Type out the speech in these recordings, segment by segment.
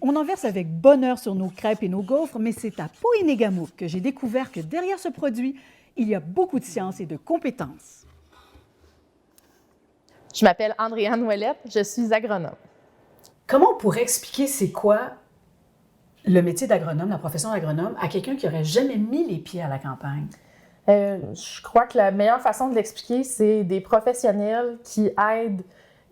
On en verse avec bonheur sur nos crêpes et nos gaufres, mais c'est à Poénégamook que j'ai découvert que derrière ce produit, il y a beaucoup de science et de compétences. Je m'appelle Andréane Ouellette, je suis agronome. Comment on pourrait expliquer c'est quoi le métier d'agronome, la profession d'agronome, à quelqu'un qui n'aurait jamais mis les pieds à la campagne? Je crois que la meilleure façon de l'expliquer, c'est des professionnels qui aident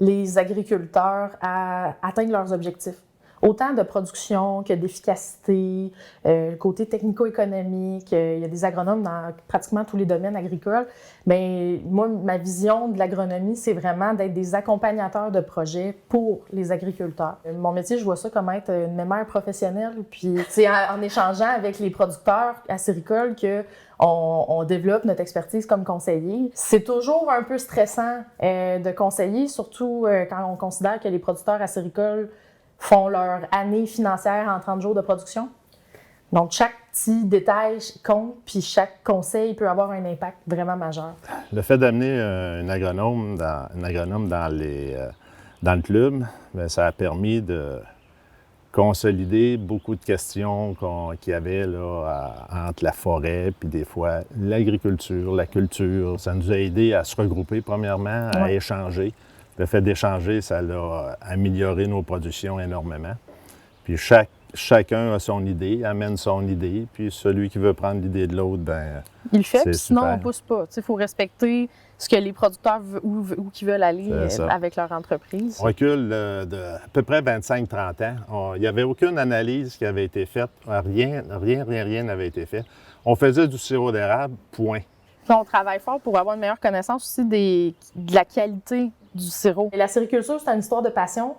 les agriculteurs à atteindre leurs objectifs. Autant de production que d'efficacité, le côté technico-économique. Il y a des agronomes dans pratiquement tous les domaines agricoles. Mais moi, ma vision de l'agronomie, c'est vraiment d'être des accompagnateurs de projets pour les agriculteurs. Mon métier, je vois ça comme être une mémère professionnelle. Puis c'est en échangeant avec les producteurs acéricoles que on développe notre expertise comme conseiller. C'est toujours un peu stressant de conseiller, surtout quand on considère que les producteurs acéricoles font leur année financière en 30 jours de production. Donc, chaque petit détail compte, puis chaque conseil peut avoir un impact vraiment majeur. Le fait d'amener un agronome dans le club, bien, ça a permis de consolider beaucoup de questions qu'il y avait là, entre la forêt, puis des fois l'agriculture, la culture. Ça nous a aidé à se regrouper, premièrement, à échanger. Le fait d'échanger, ça a amélioré nos productions énormément. Puis chacun a son idée, amène son idée, puis celui qui veut prendre l'idée de l'autre, bien, il le fait, puis sinon super. on ne pousse pas. Il faut respecter ce que les producteurs où qui veulent aller avec leur entreprise. On recule de à peu près 25-30 ans. Il n'y avait aucune analyse qui avait été faite. Rien n'avait été fait. On faisait du sirop d'érable, point. Puis on travaille fort pour avoir une meilleure connaissance aussi de la qualité du sirop. Et la sériculture, c'est une histoire de passion.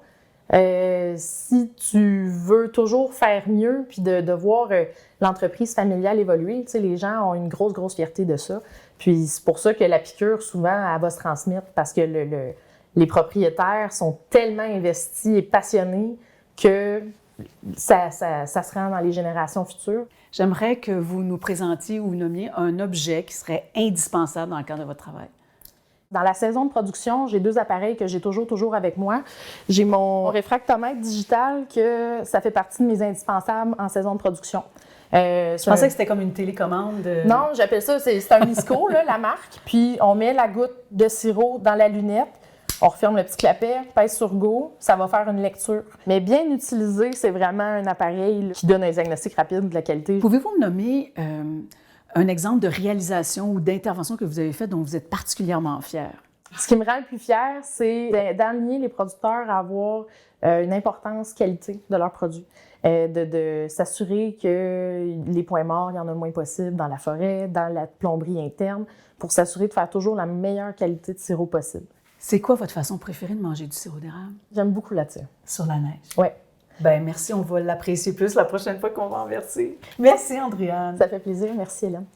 Si tu veux toujours faire mieux puis de voir l'entreprise familiale évoluer, tu sais, les gens ont une grosse fierté de ça. Puis c'est pour ça que la piqûre, souvent, elle va se transmettre parce que les propriétaires sont tellement investis et passionnés que ça se rend dans les générations futures. J'aimerais que vous nous présentiez ou nommiez un objet qui serait indispensable dans le cadre de votre travail. Dans la saison de production, j'ai 2 appareils que j'ai toujours avec moi. J'ai mon réfractomètre digital, que ça fait partie de mes indispensables en saison de production. Je pensais que c'était comme une télécommande. Non, j'appelle ça, c'est un ISCO, là, la marque. Puis on met la goutte de sirop dans la lunette, on referme le petit clapet, pèse sur Go, ça va faire une lecture. Mais bien utilisé, c'est vraiment un appareil là, qui donne un diagnostic rapide de la qualité. Pouvez-vous me nommer un exemple de réalisation ou d'intervention que vous avez faite dont vous êtes particulièrement fier? Ce qui me rend le plus fière, c'est d'aligner les producteurs à avoir une importance qualité de leurs produits. De s'assurer que les points morts, il y en a le moins possible dans la forêt, dans la plomberie interne, pour s'assurer de faire toujours la meilleure qualité de sirop possible. C'est quoi votre façon préférée de manger du sirop d'érable? J'aime beaucoup la tire. Sur la neige? Oui. Bien, merci, on va l'apprécier plus la prochaine fois qu'on va en verser. Merci, Andréane. Ça fait plaisir. Merci, Hélène.